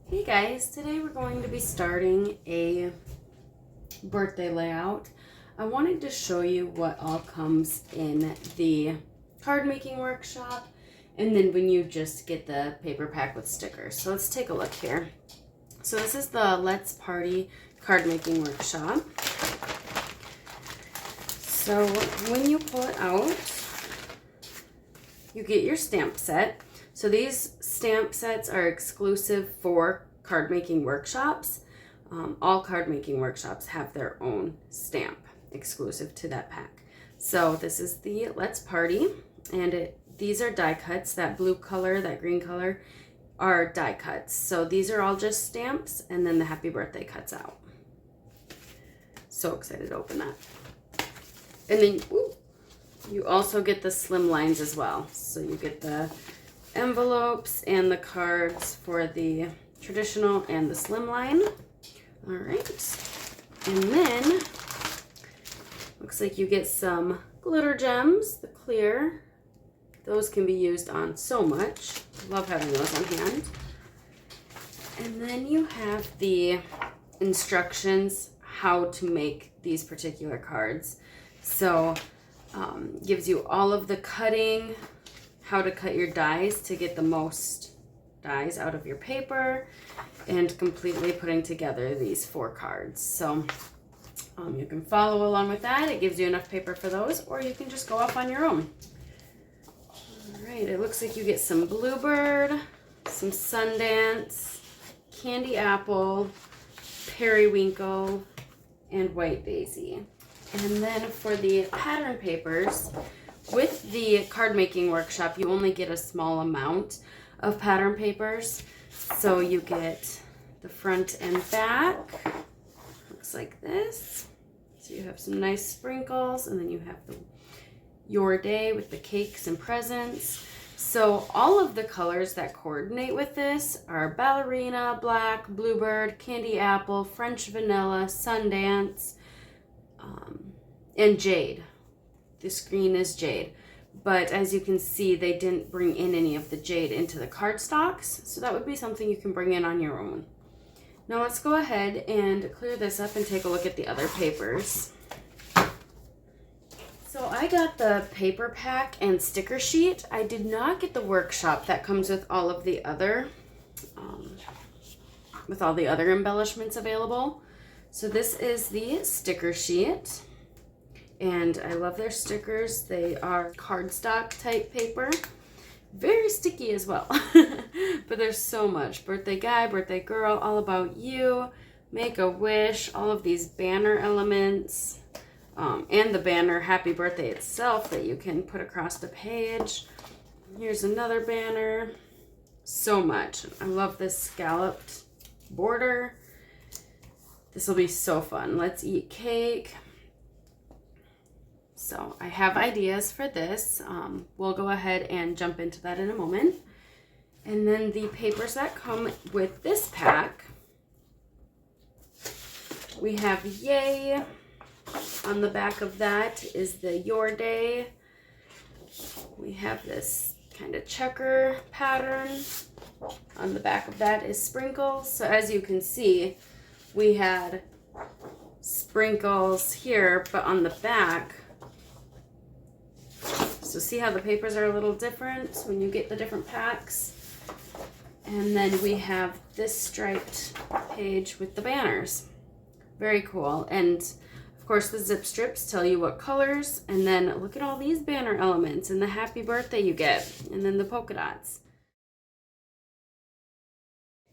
Hey guys, today we're going to be starting a birthday layout. I wanted to show you what all comes in the card making workshop and then when you just get the paper pack with stickers. So let's take a look here. So this is the Let's Party card making workshop. So when you pull it out, you get your stamp set. So these stamp sets are exclusive for card making workshops. All card making workshops have their own stamp exclusive to that pack. So this is the Let's Party, and these are die cuts. That blue color, that green color are die cuts. So these are all just stamps, and then the happy birthday cuts out. So excited to open that. And then you also get the slim lines as well. So you get the envelopes and the cards for the traditional and the slim line. All right, and then looks like you get some glitter gems, the clear. Those can be used on so much. Love having those on hand. And then you have the instructions how to make these particular cards. So gives you all of the cutting, how to cut your dies to get the most dies out of your paper, and completely putting together these 4 cards. So you can follow along with that. It gives you enough paper for those, or you can just go off on your own. All right, it looks like you get some Bluebird, some Sundance, Candy Apple, Periwinkle, and White Daisy. And then for the pattern papers, with the card making workshop, you only get a small amount of pattern papers. So you get the front and back, looks like this. So you have some nice sprinkles, and then you have the Your Day with the cakes and presents. So all of the colors that coordinate with this are Ballerina, Black, Bluebird, Candy Apple, French Vanilla, Sundance, and Jade. This green is Jade. But as you can see, they didn't bring in any of the Jade into the cardstocks, so that would be something you can bring in on your own. Now let's go ahead and clear this up and take a look at the other papers. So I got the paper pack and sticker sheet. I did not get the workshop that comes with all of the other, embellishments available. So this is the sticker sheet. And I love their stickers. They are cardstock type paper. Very sticky as well. But there's so much. Birthday guy, birthday girl, all about you, make a wish, all of these banner elements, and the banner happy birthday itself that you can put across the page. Here's another banner. So much. I love this scalloped border. This will be so fun. Let's eat cake. So I have ideas for this. We'll go ahead and jump into that in a moment. And then the papers that come with this pack, we have Yay. On the back of that is the Your Day. We have this kind of checker pattern. On the back of that is sprinkles. So as you can see, we had sprinkles here, but on the back, so see how the papers are a little different when you get the different packs. And then we have this striped page with the banners. Very cool. And of course the zip strips tell you what colors. And then look at all these banner elements and the happy birthday you get. And then the polka dots.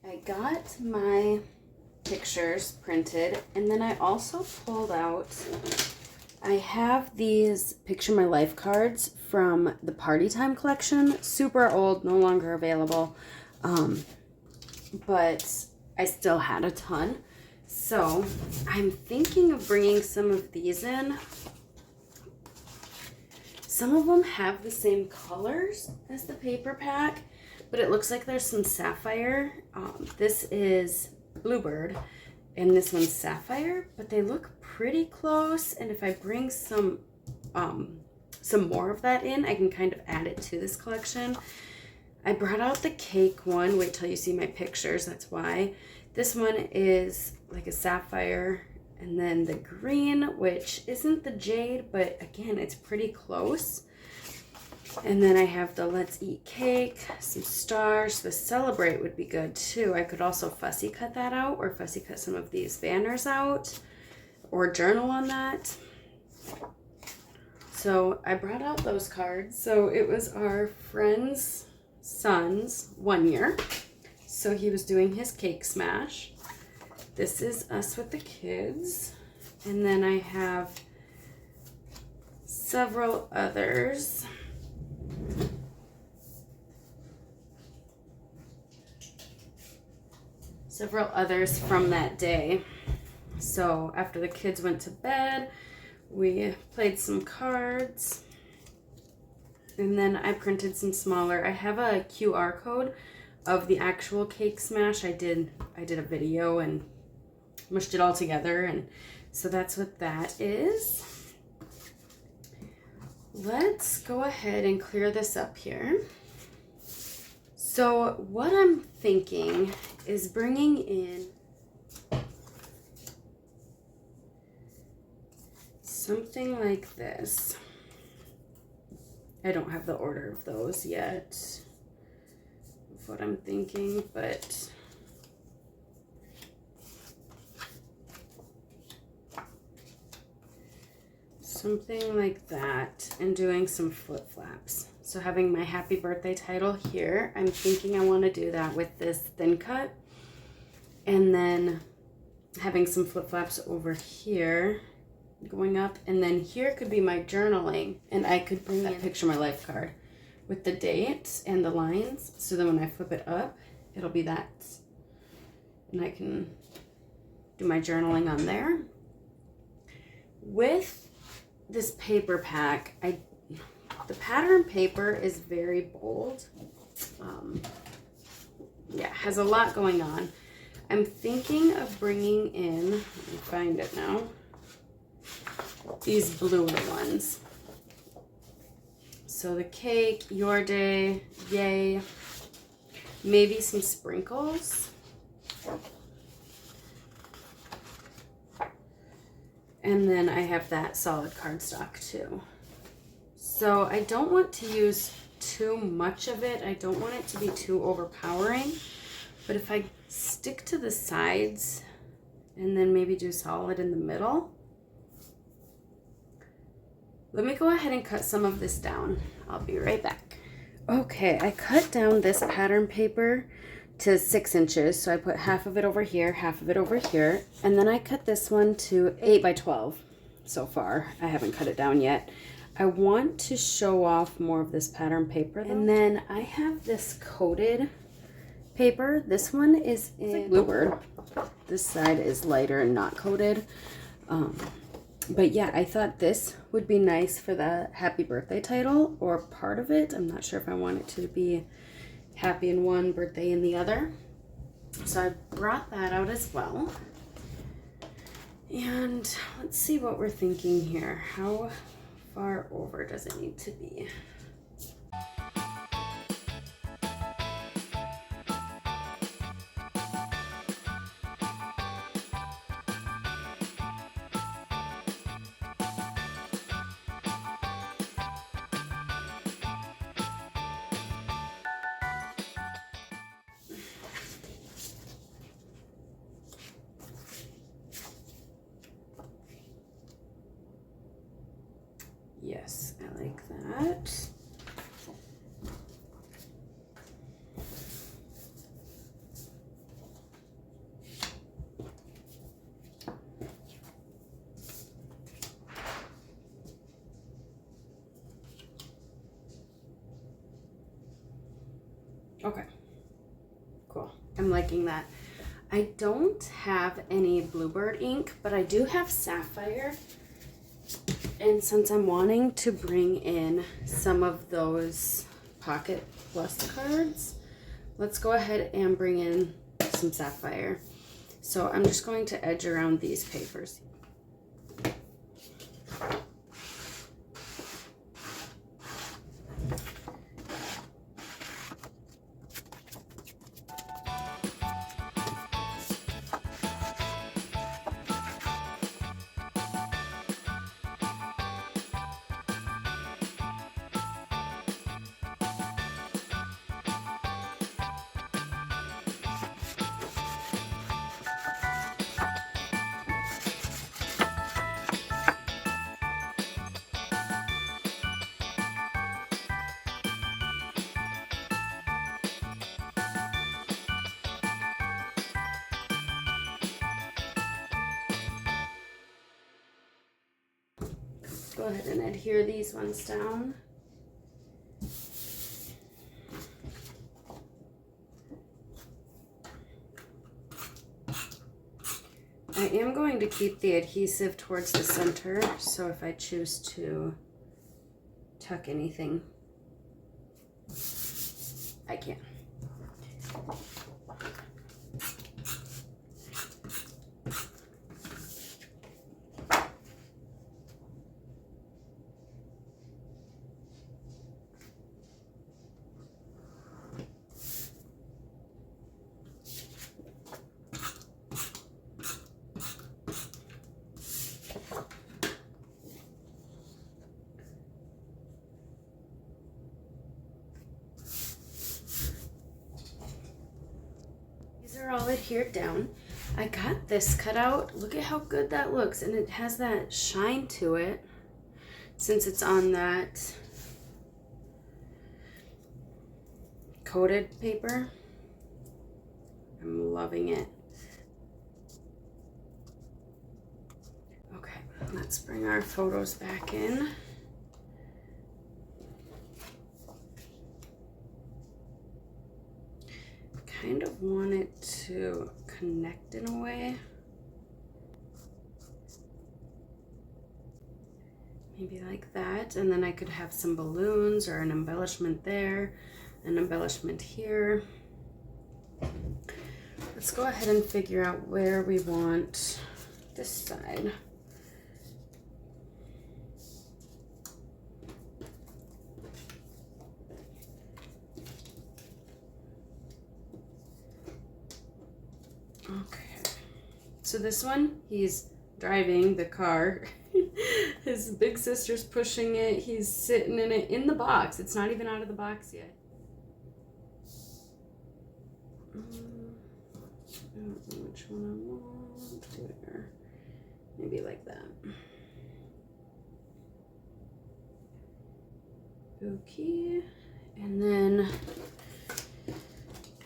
I got my pictures printed, and then I also pulled out, I have these Picture My Life cards from the Party Time collection. Super old, no longer available, but I still had a ton. So I'm thinking of bringing some of these in. Some of them have the same colors as the paper pack, but it looks like there's some sapphire. This is Bluebird, and this one's sapphire, but they look pretty close. And if I bring some more of that in, I can kind of add it to this collection. I brought out the cake one. Wait till you see my pictures, that's why. This one is like a sapphire, and then the green, which isn't the jade, but again, it's pretty close. And then I have the Let's Eat cake, some stars. The Celebrate would be good too. I could also fussy cut that out, or fussy cut some of these banners out, or journal on that. So I brought out those cards. So it was our friend's son's 1 year. So he was doing his cake smash. This is us with the kids. And then I have several others. Several others from that day. So after the kids went to bed, we played some cards. And then I printed some smaller. I have a QR code of the actual cake smash. I did a video and mushed it all together, and so that's what that is. Let's go ahead and clear this up here. So what I'm thinking is bringing in something like this. I don't have the order of those yet, of what I'm thinking, but something like that, and doing some flip-flaps. So having my happy birthday title here, I'm thinking I want to do that with this thin cut, and then having some flip-flaps over here going up, and then here could be my journaling, and I could bring that picture my life card with the date and the lines, so then when I flip it up, it'll be that, and I can do my journaling on there. With this paper pack, the pattern paper is very bold. Yeah, has a lot going on. I'm thinking of bringing in, let me find it now, these bluer ones. So the cake, your day, yay, maybe some sprinkles. And then I have that solid cardstock too. So I don't want to use too much of it. I don't want it to be too overpowering. But if I stick to the sides and then maybe do solid in the middle. Let me go ahead and cut some of this down. I'll be right back. Okay, I cut down this pattern paper to 6 inches. So I put half of it over here, half of it over here. And then I cut this one to 8 by 12 so far. I haven't cut it down yet. I want to show off more of this pattern paper though. And then I have this coated paper. This one is in Bluebird. This side is lighter and not coated. But yeah, I thought this would be nice for the happy birthday title, or part of it. I'm not sure if I want it to be happy in one, birthday in the other. So I brought that out as well. And let's see what we're thinking here. How far over does it need to be? Yes, I like that. Okay, cool. I'm liking that. I don't have any Bluebird ink, but I do have Sapphire. And since I'm wanting to bring in some of those Pocket Plus cards, let's go ahead and bring in some Sapphire. So I'm just going to edge around these papers. go ahead and adhere these ones down. I am going to keep the adhesive towards the center, so if I choose to tuck anything, I can. Are all adhered down. I got this cut out. Look at how good that looks, and it has that shine to it since it's on that coated paper. I'm loving it. Okay, let's bring our photos back in. Kind of want it to connect in a way. Maybe like that, and then I could have some balloons or an embellishment there, an embellishment here. Let's go ahead and figure out where we want this side. Okay, so this one, he's driving the car. His big sister's pushing it. He's sitting in it in the box. It's not even out of the box yet. I don't know which one I want. Where? Maybe like that. Okay, and then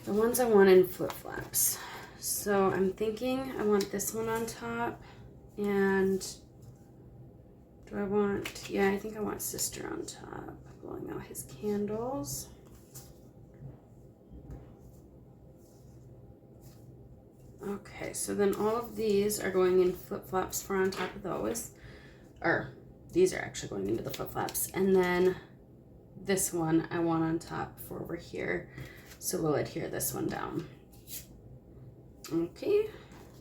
the ones I want in flip-flops. So I'm thinking I want this one on top, and do I want, yeah, I think I want sister on top, blowing out his candles. Okay, so then all of these are going in flip-flops for on top of those, or these are actually going into the flip-flops, and then this one I want on top for over here, so we'll adhere this one down. Okay,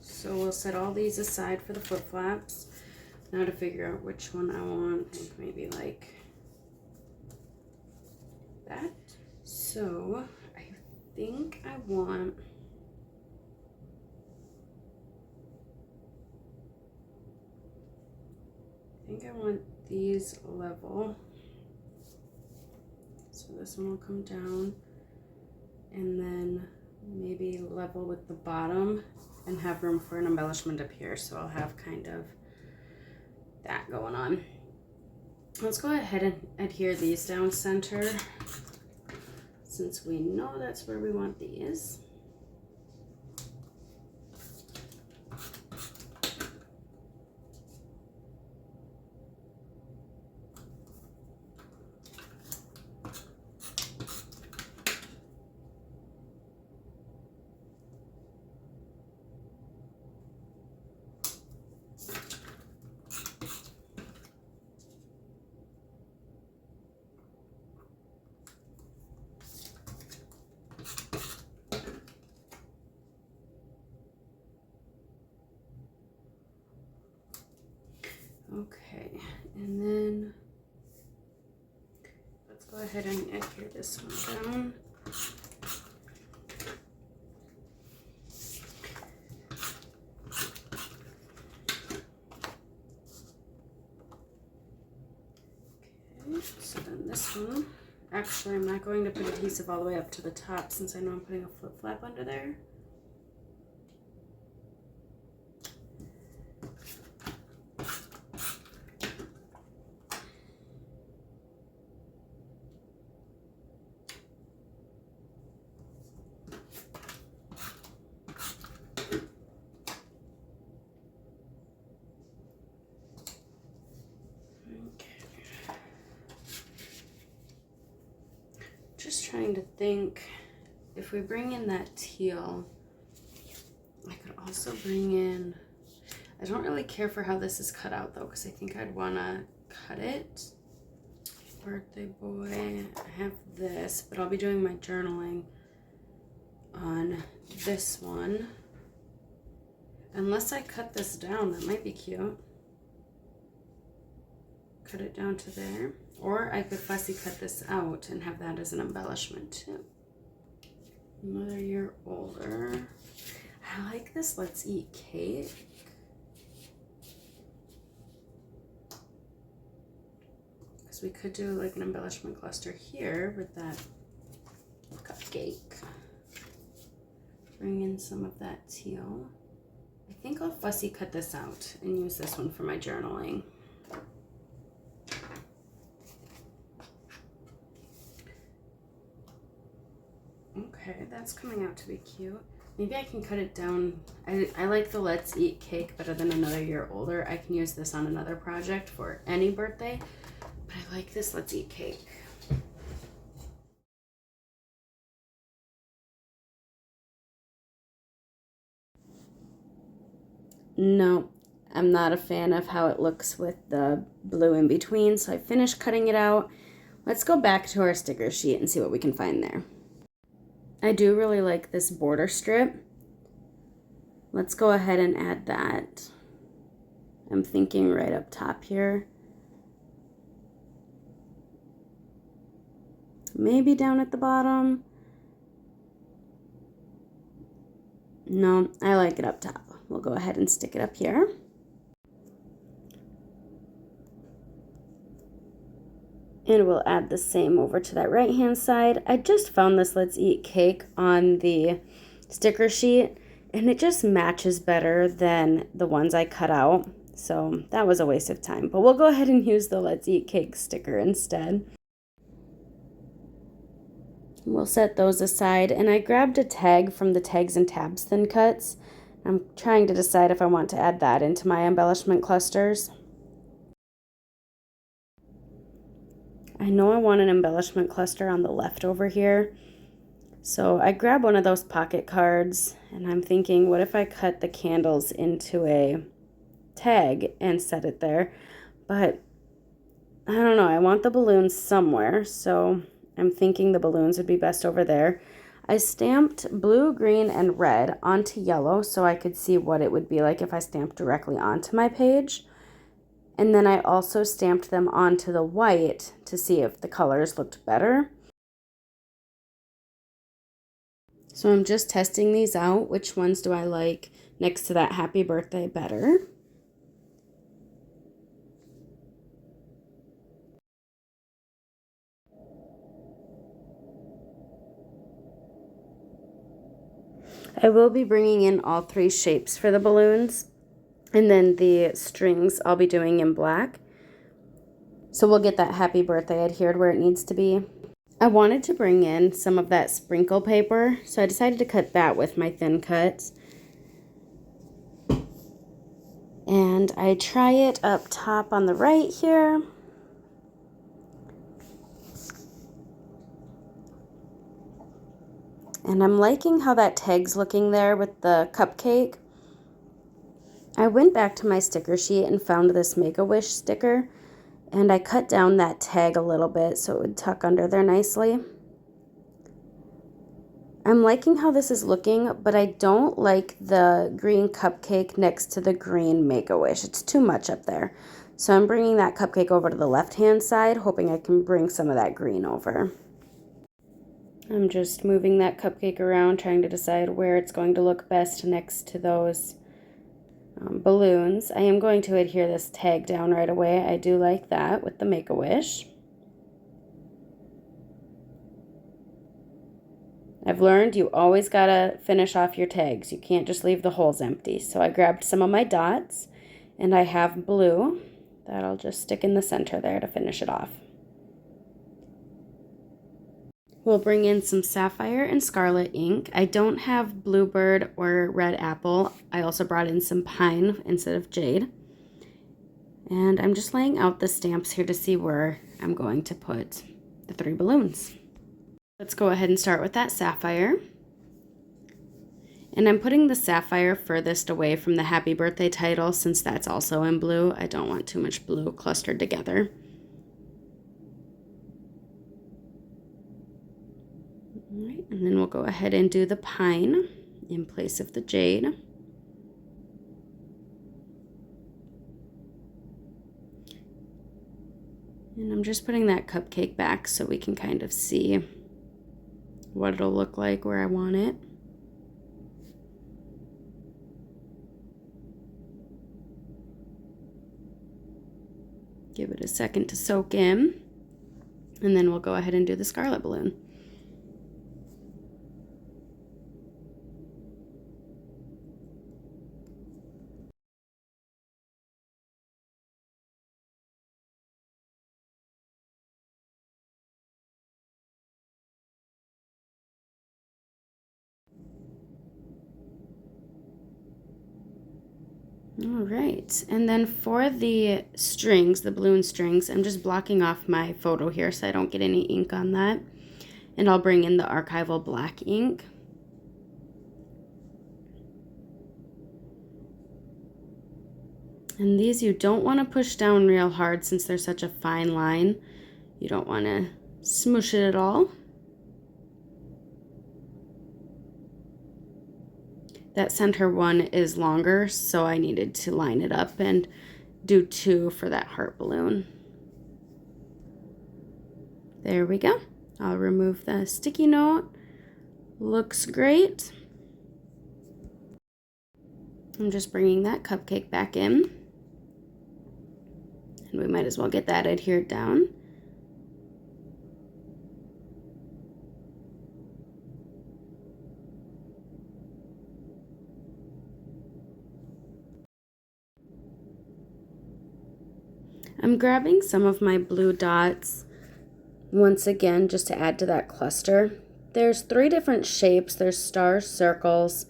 so we'll set all these aside for the flip-flops. Now to figure out which one I want, I think maybe like that. So I think I want, these level. So this one will come down, and then maybe level with the bottom and have room for an embellishment up here. So I'll have kind of that going on. Let's go ahead and adhere these down center, since we know that's where we want these. Okay, and then let's go ahead and adhere this one down. Okay, so then this one, actually I'm not going to put adhesive all the way up to the top since I know I'm putting a flip-flap under there. trying to think, if we bring in that teal, I could also bring in, I don't really care for how this is cut out though, because I think I'd want to cut it. Birthday boy, I have this, but I'll be doing my journaling on this one. Unless I cut this down, that might be cute. Cut it down to there. Or I could fussy cut this out and have that as an embellishment too. Another year older. I like this Let's Eat Cake. Because we could do like an embellishment cluster here with that cupcake. Bring in some of that teal. I think I'll fussy cut this out and use this one for my journaling. Okay, that's coming out to be cute. Maybe I can cut it down. I like the Let's Eat Cake better than Another Year Older. I can use this on another project for any birthday, but I like this Let's Eat Cake. No, I'm not a fan of how it looks with the blue in between, so I finished cutting it out. Let's go back to our sticker sheet and see what we can find there. I do really like this border strip. Let's go ahead and add that. I'm thinking right up top here. Maybe down at the bottom. No, I like it up top. We'll go ahead and stick it up here. And we'll add the same over to that right hand side. I just found this Let's Eat Cake on the sticker sheet and it just matches better than the ones I cut out. So that was a waste of time, but we'll go ahead and use the Let's Eat Cake sticker instead. We'll set those aside, and I grabbed a tag from the Tags and Tabs Thin Cuts. I'm trying to decide if I want to add that into my embellishment clusters. I know I want an embellishment cluster on the left over here. So I grab one of those pocket cards and I'm thinking, what if I cut the candles into a tag and set it there? But I don't know, I want the balloons somewhere, so I'm thinking the balloons would be best over there. I stamped blue, green, and red onto yellow so I could see what it would be like if I stamped directly onto my page. And then I also stamped them onto the white to see if the colors looked better. So I'm just testing these out. Which ones do I like next to that happy birthday better? I will be bringing in all three shapes for the balloons. And then the strings I'll be doing in black. So we'll get that happy birthday adhered where it needs to be. I wanted to bring in some of that sprinkle paper, so I decided to cut that with my thin cuts. And I try it up top on the right here. And I'm liking how that tag's looking there with the cupcake. I went back to my sticker sheet and found this Make-A-Wish sticker, and I cut down that tag a little bit so it would tuck under there nicely. I'm liking how this is looking, but I don't like the green cupcake next to the green Make-A-Wish. It's too much up there. So I'm bringing that cupcake over to the left-hand side, hoping I can bring some of that green over. I'm just moving that cupcake around, trying to decide where it's going to look best next to those balloons. I am going to adhere this tag down right away. I do like that with the Make-A-Wish. I've learned you always gotta finish off your tags. You can't just leave the holes empty. So I grabbed some of my dots and I have blue that I'll just stick in the center there to finish it off. We'll bring in some sapphire and scarlet ink. I don't have bluebird or red apple. I also brought in some pine instead of jade. And I'm just laying out the stamps here to see where I'm going to put the three balloons. Let's go ahead and start with that sapphire. And I'm putting the sapphire furthest away from the happy birthday title since that's also in blue. I don't want too much blue clustered together. All right, and then we'll go ahead and do the pine in place of the jade. And I'm just putting that cupcake back so we can kind of see what it'll look like where I want it. Give it a second to soak in, and then we'll go ahead and do the scarlet balloon. All right, and then for the strings, the balloon strings, I'm just blocking off my photo here so I don't get any ink on that. And I'll bring in the archival black ink. And these you don't want to push down real hard since they're such a fine line. You don't want to smoosh it at all. That center one is longer, so I needed to line it up and do 2 for that heart balloon. There we go. I'll remove the sticky note. Looks great. I'm just bringing that cupcake back in. And we might as well get that adhered down. I'm grabbing some of my blue dots once again just to add to that cluster. There's 3 different shapes. There's stars, circles,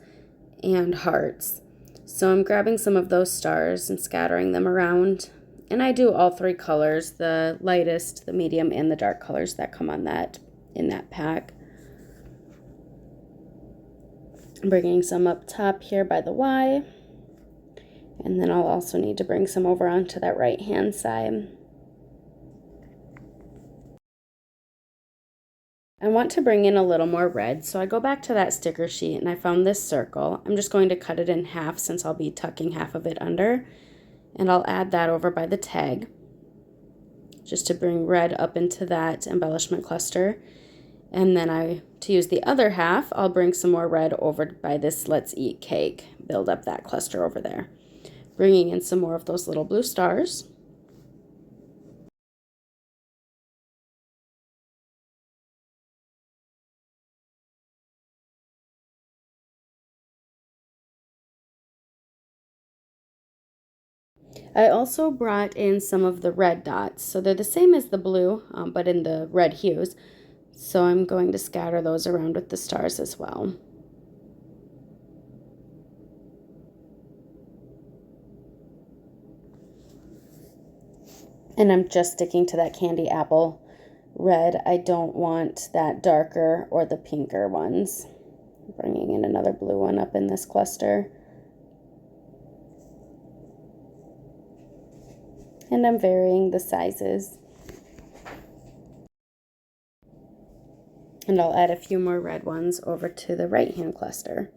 and hearts. So I'm grabbing some of those stars and scattering them around. And I do all 3 colors, the lightest, the medium, and the dark colors that come on that in that pack. I'm bringing some up top here by the Y. And then I'll also need to bring some over onto that right hand side. I want to bring in a little more red, so I go back to that sticker sheet and I found this circle. I'm just going to cut it in half since I'll be tucking half of it under. And I'll add that over by the tag, just to bring red up into that embellishment cluster. And then to use the other half, I'll bring some more red over by this Let's Eat Cake, build up that cluster over there. Bringing in some more of those little blue stars. I also brought in some of the red dots. So they're the same as the blue, but in the red hues. So I'm going to scatter those around with the stars as well. And I'm just sticking to that candy apple red. I don't want that darker or the pinker ones. Bringing in another blue one up in this cluster. And I'm varying the sizes. And I'll add a few more red ones over to the right hand cluster.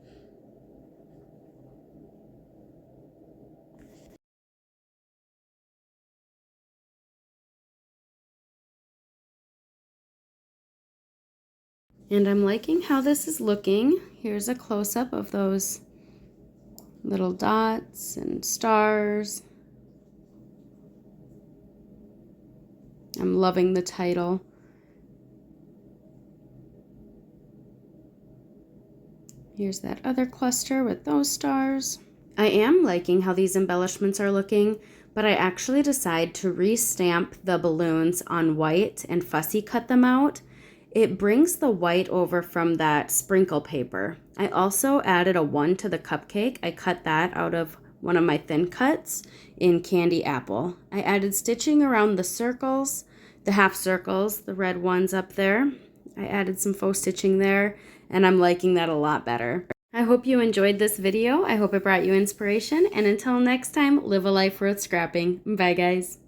And I'm liking how this is looking. Here's a close-up of those little dots and stars. I'm loving the title. Here's that other cluster with those stars. I am liking how these embellishments are looking, but I actually decide to re-stamp the balloons on white and fussy cut them out. It brings the white over from that sprinkle paper. I also added a 1 to the cupcake. I cut that out of one of my thin cuts in candy apple. I added stitching around the circles, the half circles, the red ones up there. I added some faux stitching there, and I'm liking that a lot better. I hope you enjoyed this video. I hope it brought you inspiration, and until next time, live a life worth scrapping. Bye, guys.